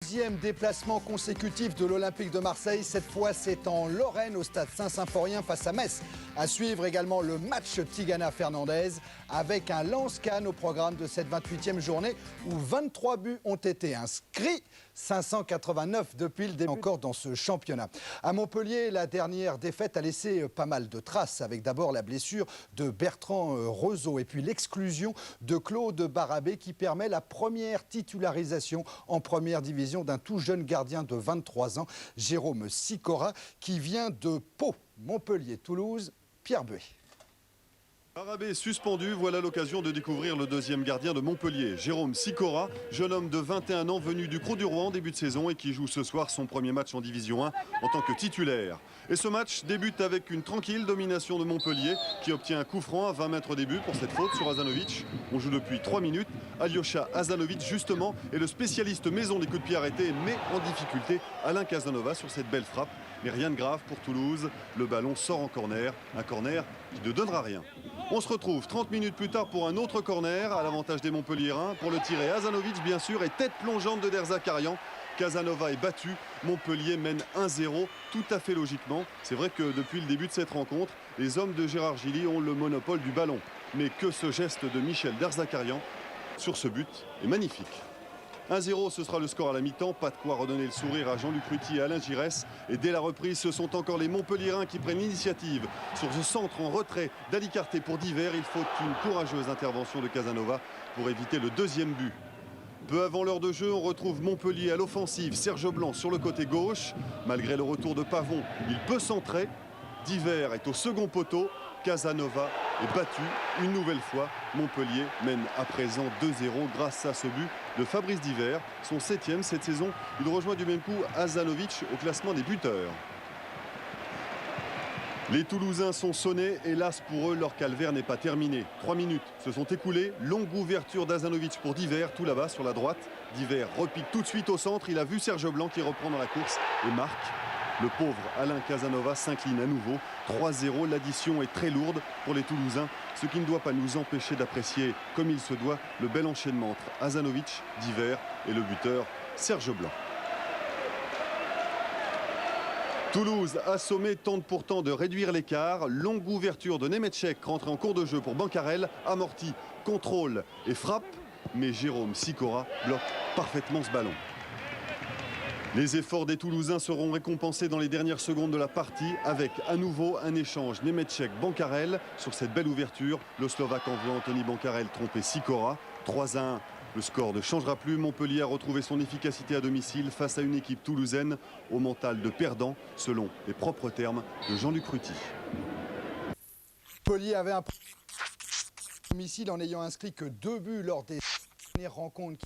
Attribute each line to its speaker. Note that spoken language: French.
Speaker 1: Deuxième déplacement consécutif de l'Olympique de Marseille. Cette fois, c'est en Lorraine, au stade Saint-Symphorien face à Metz. À suivre également le match Tigana-Fernandez avec un lance-canne au programme de cette 28e journée où 23 buts ont été inscrits. 589 depuis le début encore dans ce championnat. À Montpellier, la dernière défaite a laissé pas mal de traces avec d'abord la blessure de Bertrand Rezeau et puis l'exclusion de Claude Barabé qui permet la première titularisation en première division d'un tout jeune gardien de 23 ans, Jérôme Sicora, qui vient de Pau. Montpellier-Toulouse, Pierre Buet.
Speaker 2: Barabé suspendu, voilà l'occasion de découvrir le deuxième gardien de Montpellier, Jérôme Sicora, jeune homme de 21 ans venu du Crau-du-Roi en début de saison et qui joue ce soir son premier match en Division 1 en tant que titulaire. Et ce match débute avec une tranquille domination de Montpellier qui obtient un coup franc à 20 mètres des buts pour cette faute sur Hazanovic. On joue depuis 3 minutes. Alyosha Hazanovic justement est le spécialiste maison des coups de pied arrêtés, mais en difficulté Alain Casanova sur cette belle frappe. Mais rien de grave pour Toulouse, le ballon sort en corner, un corner qui ne donnera rien. On se retrouve 30 minutes plus tard pour un autre corner à l'avantage des Montpelliérains. Pour le tirer, Hazanovic bien sûr et tête plongeante de Derzakarian. Casanova est battu, Montpellier mène 1-0 tout à fait logiquement. C'est vrai que depuis le début de cette rencontre, les hommes de Gérard Gilly ont le monopole du ballon. Mais que ce geste de Michel Derzakarian sur ce but est magnifique. 1-0, ce sera le score à la mi-temps. Pas de quoi redonner le sourire à Jean-Luc Ruti et Alain Giresse. Et dès la reprise, ce sont encore les Montpelliérains qui prennent l'initiative. Sur ce centre en retrait d'Alicarté pour Diver, il faut une courageuse intervention de Casanova pour éviter le deuxième but. Peu avant l'heure de jeu, on retrouve Montpellier à l'offensive. Serge Blanc sur le côté gauche. Malgré le retour de Pavon, il peut centrer. Diver est au second poteau. Casanova est battu une nouvelle fois. Montpellier mène à présent 2-0 grâce à ce but de Fabrice Diver. Son 7e cette saison. Il rejoint du même coup Hazanovic au classement des buteurs. Les Toulousains sont sonnés. Hélas pour eux, leur calvaire n'est pas terminé. 3 minutes se sont écoulées. Longue ouverture d'Hazanovic pour Diver, tout là-bas sur la droite. Diver repique tout de suite au centre. Il a vu Serge Blanc qui reprend dans la course et marque. Le pauvre Alain Casanova s'incline à nouveau. 3-0, l'addition est très lourde pour les Toulousains, ce qui ne doit pas nous empêcher d'apprécier, comme il se doit, le bel enchaînement entre Hazanovic, Diver et le buteur Serge Blanc. Toulouse, assommé, tente pourtant de réduire l'écart. Longue ouverture de Nemetchek, rentré en cours de jeu pour Bancarel. Amorti, contrôle et frappe. Mais Jérôme Sicora bloque parfaitement ce ballon. Les efforts des Toulousains seront récompensés dans les dernières secondes de la partie avec à nouveau un échange Nemetchek-Bancarel sur cette belle ouverture. Le Slovaque envoie Anthony Bancarel tromper Sicora. 3-1. Le score ne changera plus. Montpellier a retrouvé son efficacité à domicile face à une équipe toulousaine au mental de perdant, selon les propres termes de Jean-Luc Ruti.
Speaker 1: Montpellier avait un domicile en n'ayant inscrit que 2 buts lors des dernières rencontres.